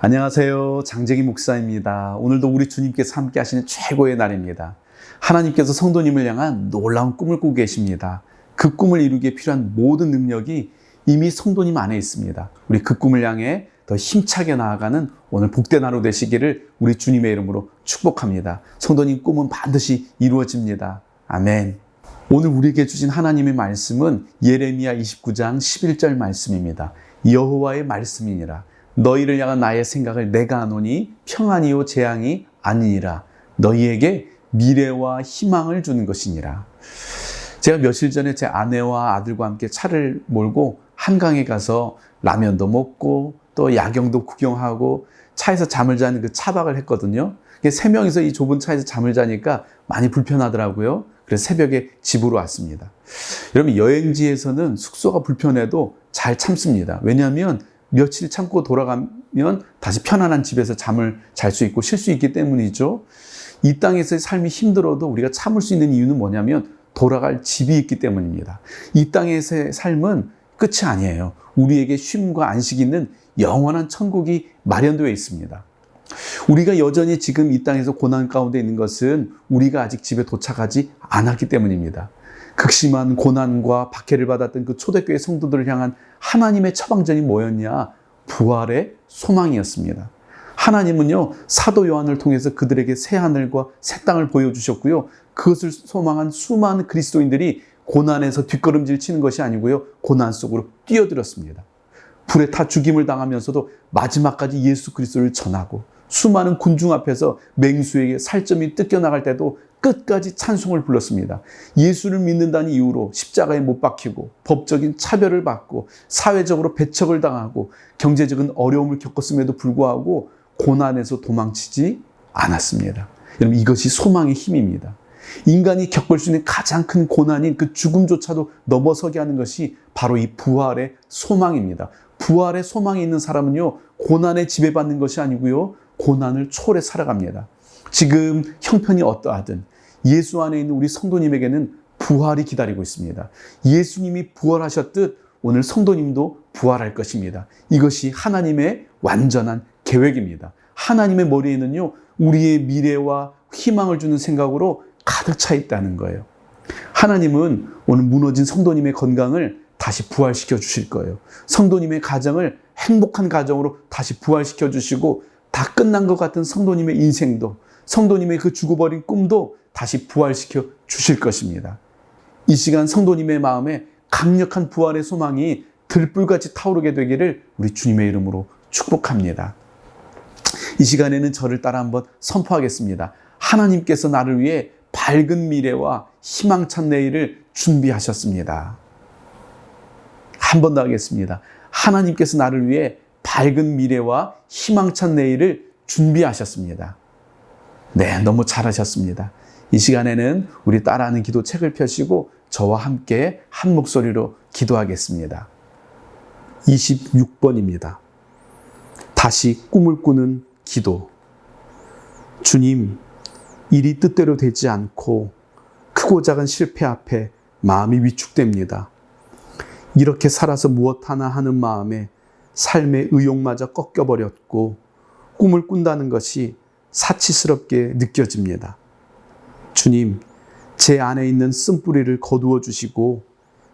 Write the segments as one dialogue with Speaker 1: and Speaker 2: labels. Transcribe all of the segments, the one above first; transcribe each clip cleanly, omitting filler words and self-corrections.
Speaker 1: 안녕하세요. 장재기 목사입니다. 오늘도 우리 주님께서 함께 하시는 최고의 날입니다. 하나님께서 성도님을 향한 놀라운 꿈을 꾸고 계십니다. 그 꿈을 이루기에 필요한 모든 능력이 이미 성도님 안에 있습니다. 우리 그 꿈을 향해 더 힘차게 나아가는 오늘 복된 하루 되시기를 우리 주님의 이름으로 축복합니다. 성도님 꿈은 반드시 이루어집니다. 아멘. 오늘 우리에게 주신 하나님의 말씀은 예레미야 29장 11절 말씀입니다. 여호와의 말씀이니라. 너희를 향한 나의 생각을 내가 아노니 평안이요 재앙이 아니니라. 너희에게 미래와 희망을 주는 것이니라. 제가 며칠 전에 제 아내와 아들과 함께 차를 몰고 한강에 가서 라면도 먹고 또 야경도 구경하고 차에서 잠을 자는 그 차박을 했거든요. 세 명이서 이 좁은 차에서 잠을 자니까 많이 불편하더라고요. 그래서 새벽에 집으로 왔습니다. 여러분, 여행지에서는 숙소가 불편해도 잘 참습니다. 왜냐하면 며칠 참고 돌아가면 다시 편안한 집에서 잠을 잘 수 있고 쉴 수 있기 때문이죠. 이 땅에서의 삶이 힘들어도 우리가 참을 수 있는 이유는 뭐냐면 돌아갈 집이 있기 때문입니다. 이 땅에서의 삶은 끝이 아니에요. 우리에게 쉼과 안식이 있는 영원한 천국이 마련되어 있습니다. 우리가 여전히 지금 이 땅에서 고난 가운데 있는 것은 우리가 아직 집에 도착하지 않았기 때문입니다. 극심한 고난과 박해를 받았던 그 초대교회 성도들을 향한 하나님의 처방전이 뭐였냐? 부활의 소망이었습니다. 하나님은요, 사도 요한을 통해서 그들에게 새 하늘과 새 땅을 보여주셨고요. 그것을 소망한 수많은 그리스도인들이 고난에서 뒷걸음질 치는 것이 아니고요, 고난 속으로 뛰어들었습니다. 불에 타 죽임을 당하면서도 마지막까지 예수 그리스도를 전하고 수많은 군중 앞에서 맹수에게 살점이 뜯겨나갈 때도 끝까지 찬송을 불렀습니다. 예수를 믿는다는 이유로 십자가에 못 박히고 법적인 차별을 받고 사회적으로 배척을 당하고 경제적인 어려움을 겪었음에도 불구하고 고난에서 도망치지 않았습니다. 여러분, 이것이 소망의 힘입니다. 인간이 겪을 수 있는 가장 큰 고난인 그 죽음조차도 넘어서게 하는 것이 바로 이 부활의 소망입니다. 부활의 소망이 있는 사람은요, 고난에 지배받는 것이 아니고요, 고난을 초월해 살아갑니다. 지금 형편이 어떠하든 예수 안에 있는 우리 성도님에게는 부활이 기다리고 있습니다. 예수님이 부활하셨듯 오늘 성도님도 부활할 것입니다. 이것이 하나님의 완전한 계획입니다. 하나님의 머리에는요, 우리의 미래와 희망을 주는 생각으로 가득 차 있다는 거예요. 하나님은 오늘 무너진 성도님의 건강을 다시 부활시켜 주실 거예요. 성도님의 가정을 행복한 가정으로 다시 부활시켜 주시고, 다 끝난 것 같은 성도님의 인생도, 성도님의 그 죽어버린 꿈도 다시 부활시켜 주실 것입니다. 이 시간 성도님의 마음에 강력한 부활의 소망이 들불같이 타오르게 되기를 우리 주님의 이름으로 축복합니다. 이 시간에는 저를 따라 한번 선포하겠습니다. 하나님께서 나를 위해 밝은 미래와 희망찬 내일을 준비하셨습니다. 한 번 더 하겠습니다. 하나님께서 나를 위해 밝은 미래와 희망찬 내일을 준비하셨습니다. 네, 너무 잘하셨습니다. 이 시간에는 우리 따라하는 기도 책을 펴시고 저와 함께 한 목소리로 기도하겠습니다. 26번입니다. 다시 꿈을 꾸는 기도. 주님, 일이 뜻대로 되지 않고 크고 작은 실패 앞에 마음이 위축됩니다. 이렇게 살아서 무엇 하나 하는 마음에 삶의 의욕마저 꺾여버렸고 꿈을 꾼다는 것이 사치스럽게 느껴집니다. 주님, 제 안에 있는 쓴뿌리를 거두어 주시고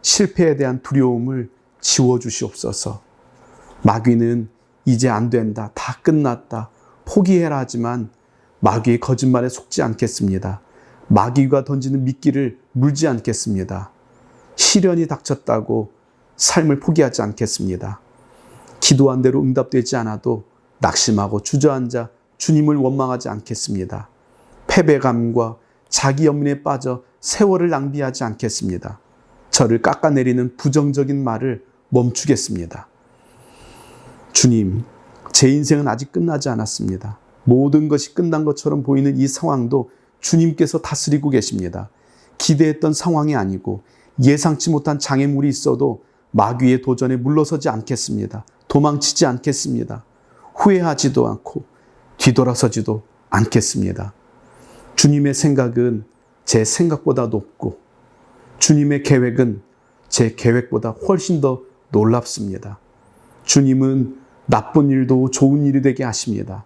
Speaker 1: 실패에 대한 두려움을 지워 주시옵소서. 마귀는 이제 안 된다, 다 끝났다, 포기해라 하지만 마귀의 거짓말에 속지 않겠습니다. 마귀가 던지는 미끼를 물지 않겠습니다. 시련이 닥쳤다고 삶을 포기하지 않겠습니다. 기도한 대로 응답되지 않아도 낙심하고 주저앉아 주님을 원망하지 않겠습니다. 패배감과 자기 연민에 빠져 세월을 낭비하지 않겠습니다. 저를 깎아내리는 부정적인 말을 멈추겠습니다. 주님, 제 인생은 아직 끝나지 않았습니다. 모든 것이 끝난 것처럼 보이는 이 상황도 주님께서 다스리고 계십니다. 기대했던 상황이 아니고 예상치 못한 장애물이 있어도 마귀의 도전에 물러서지 않겠습니다. 도망치지 않겠습니다. 후회하지도 않고 뒤돌아서지도 않겠습니다. 주님의 생각은 제 생각보다 높고 주님의 계획은 제 계획보다 훨씬 더 놀랍습니다. 주님은 나쁜 일도 좋은 일이 되게 하십니다.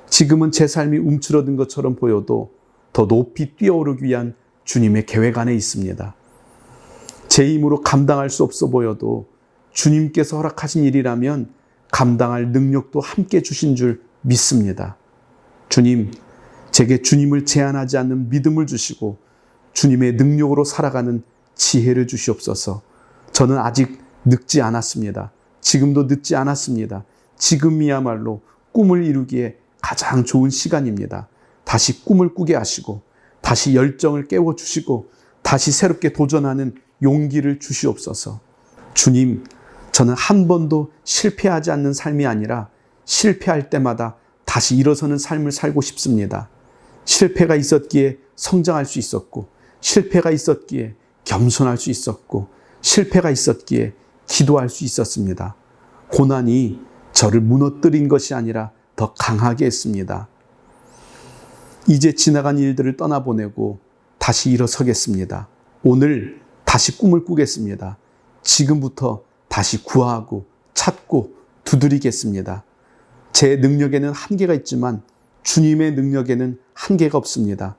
Speaker 1: 지금은 제 삶이 움츠러든 것처럼 보여도 더 높이 뛰어오르기 위한 주님의 계획 안에 있습니다. 제 힘으로 감당할 수 없어 보여도 주님께서 허락하신 일이라면 감당할 능력도 함께 주신 줄 믿습니다. 주님, 제게 주님을 제한하지 않는 믿음을 주시고 주님의 능력으로 살아가는 지혜를 주시옵소서. 저는 아직 늙지 않았습니다. 지금도 늦지 않았습니다. 지금이야말로 꿈을 이루기에 가장 좋은 시간입니다. 다시 꿈을 꾸게 하시고 다시 열정을 깨워주시고 다시 새롭게 도전하는 용기를 주시옵소서. 주님, 저는 한 번도 실패하지 않는 삶이 아니라 실패할 때마다 다시 일어서는 삶을 살고 싶습니다. 실패가 있었기에 성장할 수 있었고, 실패가 있었기에 겸손할 수 있었고, 실패가 있었기에 기도할 수 있었습니다. 고난이 저를 무너뜨린 것이 아니라 더 강하게 했습니다. 이제 지나간 일들을 떠나보내고 다시 일어서겠습니다. 오늘 다시 꿈을 꾸겠습니다. 지금부터 다시 구하고 찾고 두드리겠습니다. 제 능력에는 한계가 있지만 주님의 능력에는 한계가 없습니다.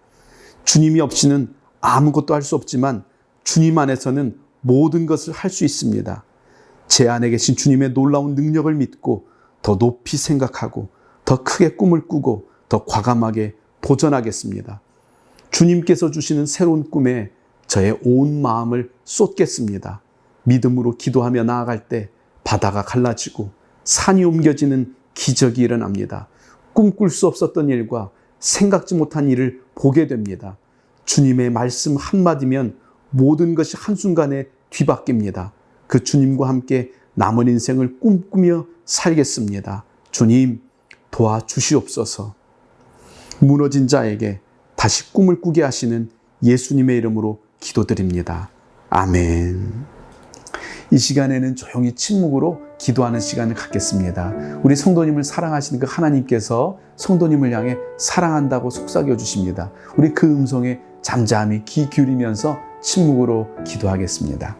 Speaker 1: 주님이 없이는 아무것도 할 수 없지만 주님 안에서는 모든 것을 할 수 있습니다. 제 안에 계신 주님의 놀라운 능력을 믿고 더 높이 생각하고 더 크게 꿈을 꾸고 더 과감하게 도전하겠습니다. 주님께서 주시는 새로운 꿈에 저의 온 마음을 쏟겠습니다. 믿음으로 기도하며 나아갈 때 바다가 갈라지고 산이 옮겨지는 기적이 일어납니다. 꿈꿀 수 없었던 일과 생각지 못한 일을 보게 됩니다. 주님의 말씀 한마디면 모든 것이 한순간에 뒤바뀝니다. 그 주님과 함께 남은 인생을 꿈꾸며 살겠습니다. 주님, 도와주시옵소서. 무너진 자에게 다시 꿈을 꾸게 하시는 예수님의 이름으로 기도드립니다. 아멘. 이 시간에는 조용히 침묵으로 기도하는 시간을 갖겠습니다. 우리 성도님을 사랑하시는 그 하나님께서 성도님을 향해 사랑한다고 속삭여 주십니다. 우리 그 음성에 잠잠히 귀 기울이면서 침묵으로 기도하겠습니다.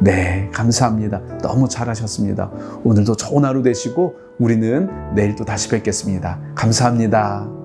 Speaker 1: 네, 감사합니다. 너무 잘하셨습니다. 오늘도 좋은 하루 되시고 우리는 내일 또 다시 뵙겠습니다. 감사합니다.